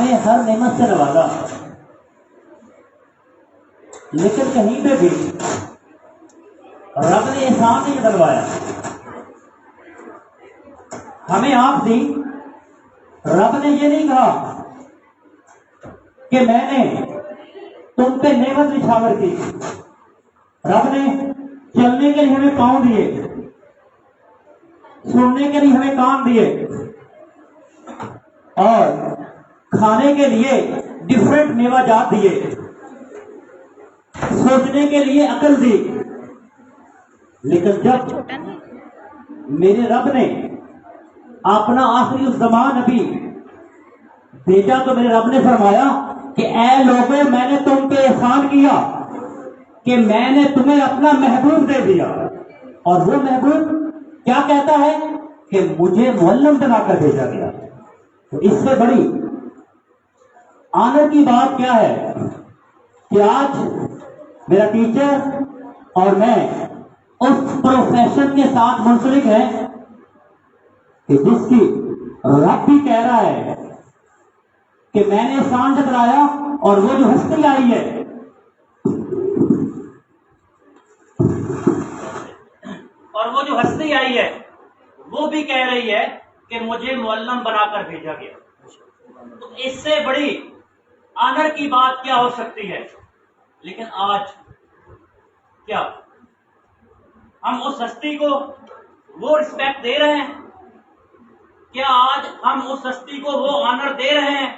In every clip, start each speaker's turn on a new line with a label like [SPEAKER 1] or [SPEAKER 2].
[SPEAKER 1] ہمیں ہر نعمت سے نوازا، لیکن کہیں پہ بھی رب نے احسان نہیں بدلوایا. ہمیں آنکھ دی، رب نے یہ نہیں کہا کہ میں نے تم پہ نعمت نچھاور کی. رب نے چلنے کے لیے ہمیں پاؤں دیے، سننے کے لیے ہمیں کان دیے، اور کھانے کے لیے ڈفرینٹ میوہ جات دیے، سوچنے کے لیے عقل دی. لیکن جب میرے رب نے اپنا آخری الزمان نبی بھیجا تو میرے رب نے فرمایا کہ اے لوگوں، میں نے تم پہ احسان کیا کہ میں نے تمہیں اپنا محبوب دے دیا. اور وہ محبوب کیا کہتا ہے کہ مجھے معلم بنا کر بھیجا گیا. تو اس سے بڑی آنر کی بات کیا ہے کہ آج میرا ٹیچر اور میں اس پروفیشن کے ساتھ منسلک ہیں کہ جس کی رب بھی کہہ رہا ہے کہ میں نے احسان جتلایا، اور وہ جو ہستی آئی ہے وہ بھی کہہ رہی ہے کہ مجھے معلم بنا کر بھیجا گیا. تو اس سے بڑی آنر کی بات کیا ہو سکتی ہے؟ لیکن آج کیا ہم اس ہستی کو وہ رسپیکٹ دے رہے ہیں؟ کیا آج ہم اس ہستی کو وہ آنر دے رہے ہیں؟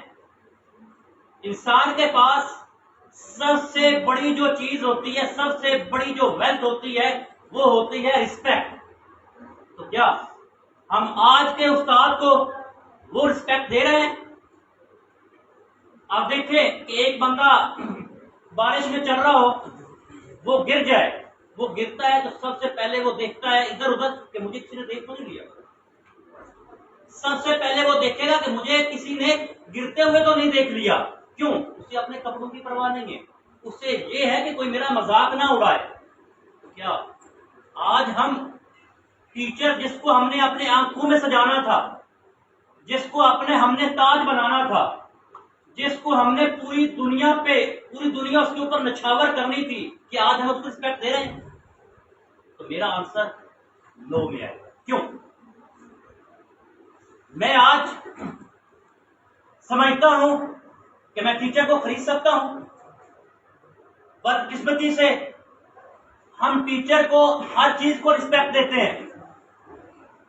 [SPEAKER 1] انسان کے پاس سب سے بڑی جو چیز ہوتی ہے، سب سے بڑی جو ویلتھ ہوتی ہے، وہ ہوتی ہے رسپیکٹ. تو کیا ہم آج کے استاد کو وہ رسپیکٹ دے رہے ہیں؟ آپ دیکھیں کہ ایک بندہ بارش میں چل رہا ہو، وہ گر جائے، وہ گرتا ہے تو سب سے پہلے وہ دیکھتا ہے ادھر ادھر کہ مجھے کسی نے دیکھ تو نہیں لیا. سب سے پہلے وہ دیکھے گا کہ مجھے کسی نے گرتے ہوئے تو نہیں دیکھ لیا. کیوں؟ اسے اپنے کپڑوں کی پرواہ نہیں ہے، اسے یہ ہے کہ کوئی میرا مذاق نہ اڑائے. کیا آج ہم ٹیچر جس کو ہم نے اپنے آنکھوں میں سجانا تھا، جس کو ہم نے تاج بنانا تھا، جس کو ہم نے پوری دنیا اس کے اوپر نچھاور کرنی تھی، کہ آج ہم اس کو رسپیکٹ دے رہے ہیں؟ تو میرا آنسر نو میں آئے گا. کیوں؟ میں آج سمجھتا ہوں کہ میں ٹیچر کو خرید سکتا ہوں. بدقسمتی سے ہم ٹیچر کو ہر چیز کو رسپیکٹ دیتے ہیں.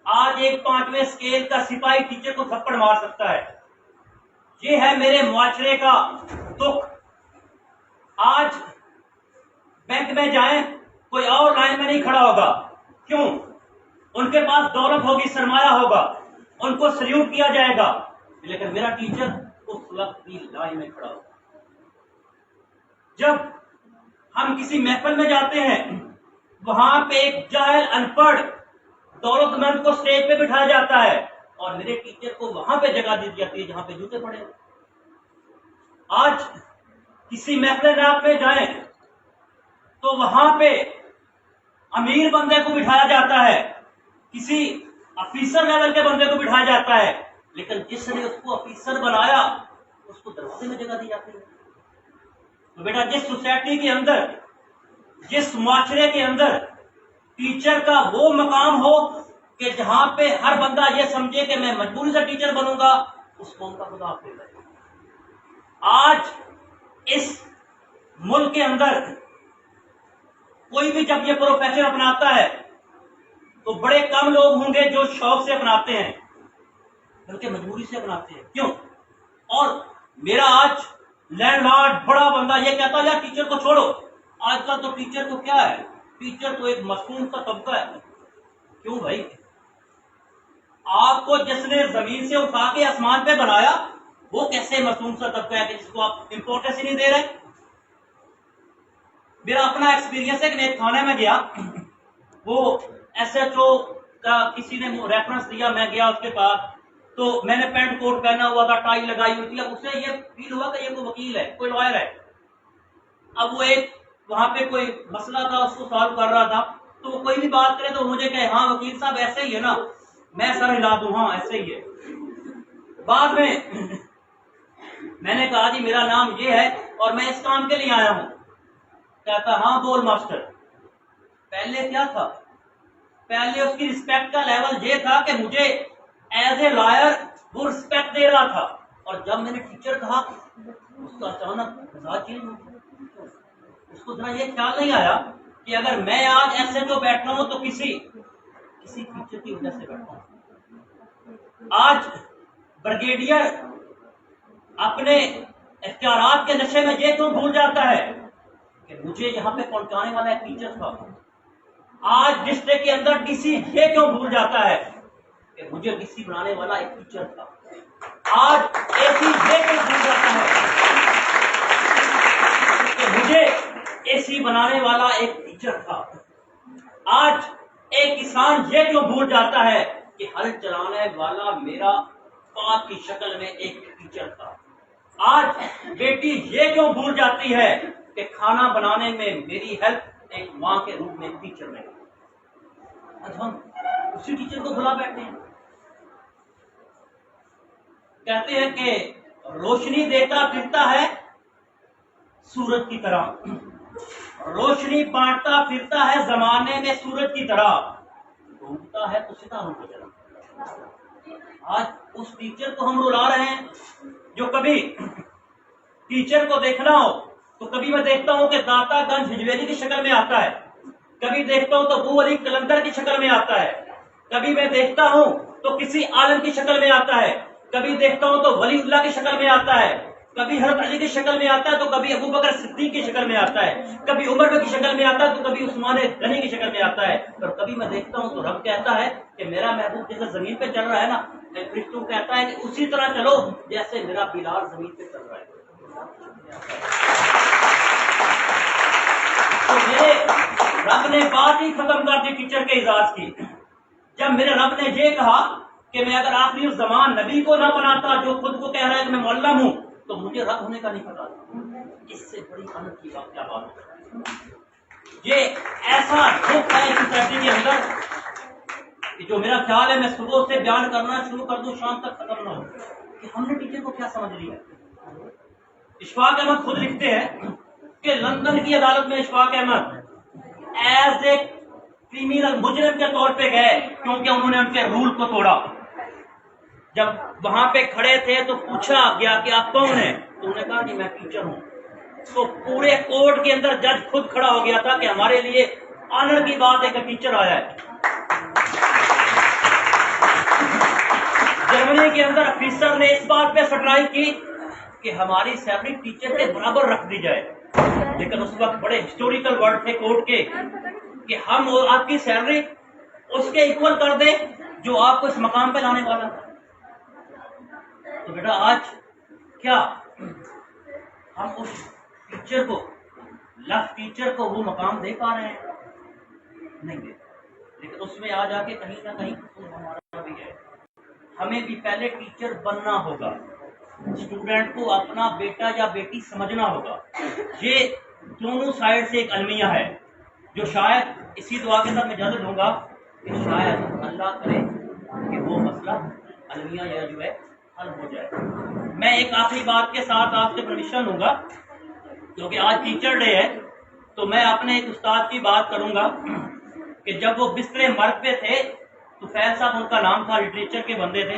[SPEAKER 1] آج ایک 5ویں اسکیل کا سپاہی ٹیچر کو تھپڑ مار سکتا ہے. یہ ہے میرے معاشرے کا دکھ. آج بینک میں جائیں، کوئی اور لائن میں نہیں کھڑا ہوگا. کیوں؟ ان کے پاس دولت ہوگی، سرمایہ ہوگا، ان کو سلیوٹ کیا جائے گا. لیکن میرا ٹیچر اس وقت کی لائن میں کھڑا ہوگا. جب ہم کسی محفل میں جاتے ہیں، وہاں پہ ایک جاہل ان پڑھ دولت مند کو اسٹیج پہ بٹھایا جاتا ہے، اور میرے ٹیچر کو وہاں پہ جگہ دی جاتی ہے جہاں پہ جوتے پڑے. آج کسی محفل رات میں جائیں تو وہاں پہ امیر بندے کو بٹھایا جاتا ہے، کسی افیسر لیول کے بندے کو بٹھایا جاتا ہے، لیکن جس نے اس کو افیسر بنایا اس کو دروازے میں جگہ دی جاتی ہے. تو بیٹا، جس سوسائٹی کے اندر، جس معاشرے کے اندر ٹیچر کا وہ مقام ہو کہ جہاں پہ ہر بندہ یہ سمجھے کہ میں مجبوری سے ٹیچر بنوں گا، اس قوم کا خدا حافظ ہے. آج اس ملک کے اندر کوئی بھی جب یہ پروفیشن اپناتا ہے تو بڑے کم لوگ ہوں گے جو شوق سے اپناتے ہیں، بلکہ مجبوری سے اپناتے ہیں. کیوں؟ اور میرا آج لینڈ لارڈ بڑا بندہ یہ کہتا ہے یار ٹیچر کو چھوڑو. آج کل تو ٹیچر کو کیا ہے، ٹیچر تو ایک مصنوع کا طبقہ ہے. کیوں بھائی؟ آپ کو جس نے زمین سے اٹھا کے آسمان پہ بنایا وہ کیسے مصنوع کا طبقہ ہے کہ جس کو آپ امپورٹنس ہی نہیں دے رہے؟ میرا اپنا ایکسپیرینس ہے کہ میں ایک تھانے میں گیا، وہ ایس ایچ او کا کسی نے ریفرنس دیا، میں گیا اس کے پاس، تو میں نے پینٹ کوٹ پہنا ہوا تھا، ٹائی لگائی ہوئی تھی. اب اسے یہ فیل ہوا کہ یہ کوئی وکیل ہے، کوئی لائر ہے. اب وہ ایک وہاں پہ کوئی مسئلہ تھا اس کو سالو کر رہا تھا، تو وہ کوئی بھی بات کرے تو مجھے کہے ہاں وکیل صاحب ایسے ہی ہے نا، میں سر ہلا دوں ہاں ایسے ہی ہے. بعد میں میں نے کہا جی میرا نام یہ ہے اور میں اس کام کے لیے آیا ہوں. کہتا ہاں بول ماسٹر. پہلے کیا تھا؟ پہلے اس کی رسپیکٹ کا لیول یہ تھا کہ مجھے ایز اے لائر وہ رسپیکٹ دے رہا تھا، اور جب میں نے ٹیچر کہا اس کا اچانک مزاج چینج ہو گیا. اس کو ذرا یہ خیال نہیں آیا کہ اگر میں آج ایسے جو بیٹھا ہوں تو کسی ٹیچر کی وجہ سے بیٹھا ہوں. آج بریگیڈیئر اپنے اختیارات کے نشے میں یہ کیوں بھول جاتا ہے کہ مجھے یہاں پہ پہنچانے والا ایک ٹیچر تھا. آج ڈسٹرکٹ کے اندر ڈی سی یہ کیوں بھول جاتا ہے کہ مجھے ڈی سی بنانے والا ایک ٹیچر تھا. آج اے سی یہ کیوں بھول جاتا ہے کہ مجھے اے سی بنانے والا ایک ٹیچر تھا. آج ایک کسان یہ کیوں بھول جاتا ہے کہ ہل چلانے والا میرا باپ کی شکل میں ایک ٹیچر تھا. آج بیٹی یہ کیوں بھول جاتی ہے کہ کھانا بنانے میں میری ہیلپ ایک ماں کے روپ میں ٹیچر نے. آج ہم اسی ٹیچر کو بھلا بیٹھے ہیں. کہتے ہیں کہ روشنی دیتا پھرتا ہے سورج کی طرح، روشنی بانٹتا پھرتا ہے زمانے میں سورج کی طرح، ڈوبتا ہے تو ستاروں کی طرح. آج اس ٹیچر کو ہم رلا رہے ہیں جو کبھی ٹیچر کو دیکھنا ہو تو کبھی میں دیکھتا ہوں کہ داتا گنج ہجویری کی شکل میں آتا ہے، کبھی دیکھتا ہوں تو ابو علی کلندر کی شکل میں آتا ہے، کبھی میں دیکھتا ہوں تو کسی عالم کی شکل میں آتا ہے، کبھی دیکھتا ہوں تو ولی اللہ کی شکل میں آتا ہے، کبھی حضرت علی کی شکل میں آتا ہے تو کبھی ابو بکر صدیق کی شکل میں آتا ہے، کبھی عمر کی شکل میں آتا ہے تو کبھی عثمان غنی کی شکل میں آتا ہے. اور کبھی میں دیکھتا ہوں تو رب کہتا ہے کہ میرا محبوب جیسے زمین پہ چل رہا ہے نا، فرشتوں کہتا ہے کہ اسی طرح چلو جیسے میرا بلال زمین پہ چل رہا ہے. تو میرے رب نے بات ہی ختم کر دی ٹیچر کے اعزاز کی. جب میرے رب نے یہ کہا کہ میں اگر آخری الزمان نبی کو نہ بناتا جو خود کو کہہ رہا ہے کہ میں معلم ہوں تو مجھے رب ہونے کا نہیں پتا. اس سے بڑی امت کی بات کیا بات ہے؟ یہ ایسا دکھ ہے سوسائٹی کے اندر کہ جو میرا خیال ہے میں صبح سے بیان کرنا شروع کر دوں شام تک ختم نہ ہو کہ ہم نے ٹیچر کو کیا سمجھ لیا. اشفاق احمد خود لکھتے ہیں کہ لندن کی عدالت میں Ashfaq Ahmed as a criminal مجرم کے طور پہ گئے کیونکہ انہوں نے ان کے رول کو توڑا. جب وہاں پہ کھڑے تھے تو پوچھا گیا کہ آپ کون ہیں تو انہوں نے کہا کہ میں ٹیچر ہوں. تو پورے کورٹ کے اندر جج خود کھڑا ہو گیا تھا کہ ہمارے لیے آنر کی بات ہے کہ ٹیچر آیا ہے. جرمنی کے اندر افیسر نے اس بات پہ سٹرائک کی کہ ہماری سیلری ٹیچر کے برابر رکھ دی جائے، لیکن اس وقت بڑے ہسٹوریکل ورڈ تھے کورٹ کے کہ ہم اور آپ کی سیلری اس کے ایکول کر دیں جو آپ کو اس مقام پہ لانے والا تھا. تو بیٹا آج کیا ہم اس ٹیچر کو لفظ ٹیچر کو وہ مقام دے پا رہے ہیں؟ نہیں دے. لیکن اس میں آ جا کے کہیں نہ کہیں ہمارا بھی ہے. ہمیں بھی پہلے ٹیچر بننا ہوگا، اسٹوڈنٹ کو اپنا بیٹا یا بیٹی سمجھنا ہوگا. یہ دونوں سائڈ سے ایک المیہ ہے جو شاید اسی دعا کے ساتھ میں اجازت دوں گا کہ شاید اللہ کرے کہ وہ مسئلہ المیہ یا جو ہے حل ہو جائے. میں ایک آخری بات کے ساتھ آپ سے پرمیشن لوں گا کیونکہ آج ٹیچر ڈے ہے تو میں اپنے ایک استاد کی بات کروں گا کہ جب وہ بسترے مرگ پہ تھے تو فیض صاحب ان کا نام تھا، لٹریچر کے بندے تھے،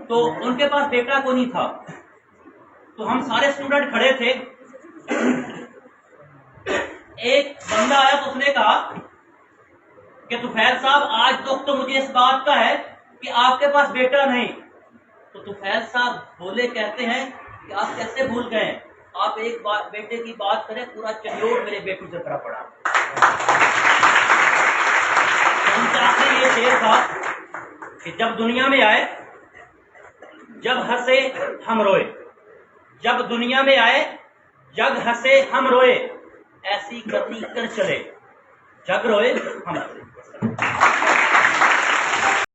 [SPEAKER 1] تو ان کے پاس بیٹا کو نہیں تھا. تو ہم سارے اسٹوڈنٹ کھڑے تھے. ایک بندہ آیا تو اس نے کہا کہ طفیل صاحب آج دکھ تو مجھے اس بات کا ہے کہ آپ کے پاس بیٹا نہیں. تو طفیل صاحب بولے کہتے ہیں کہ آپ کیسے بھول گئے، آپ ایک بیٹے کی بات کریں پورا چنڈور میرے بیٹوں سے بھرا پڑا. ان کا آخری یہ شعر تھا کہ جب دنیا میں آئے جب ہنسے ہم روئے، جب دنیا میں آئے جگ ہنسے ہم روئے، ایسی کرنی کر چلے جگ روئے ہم ہنسے.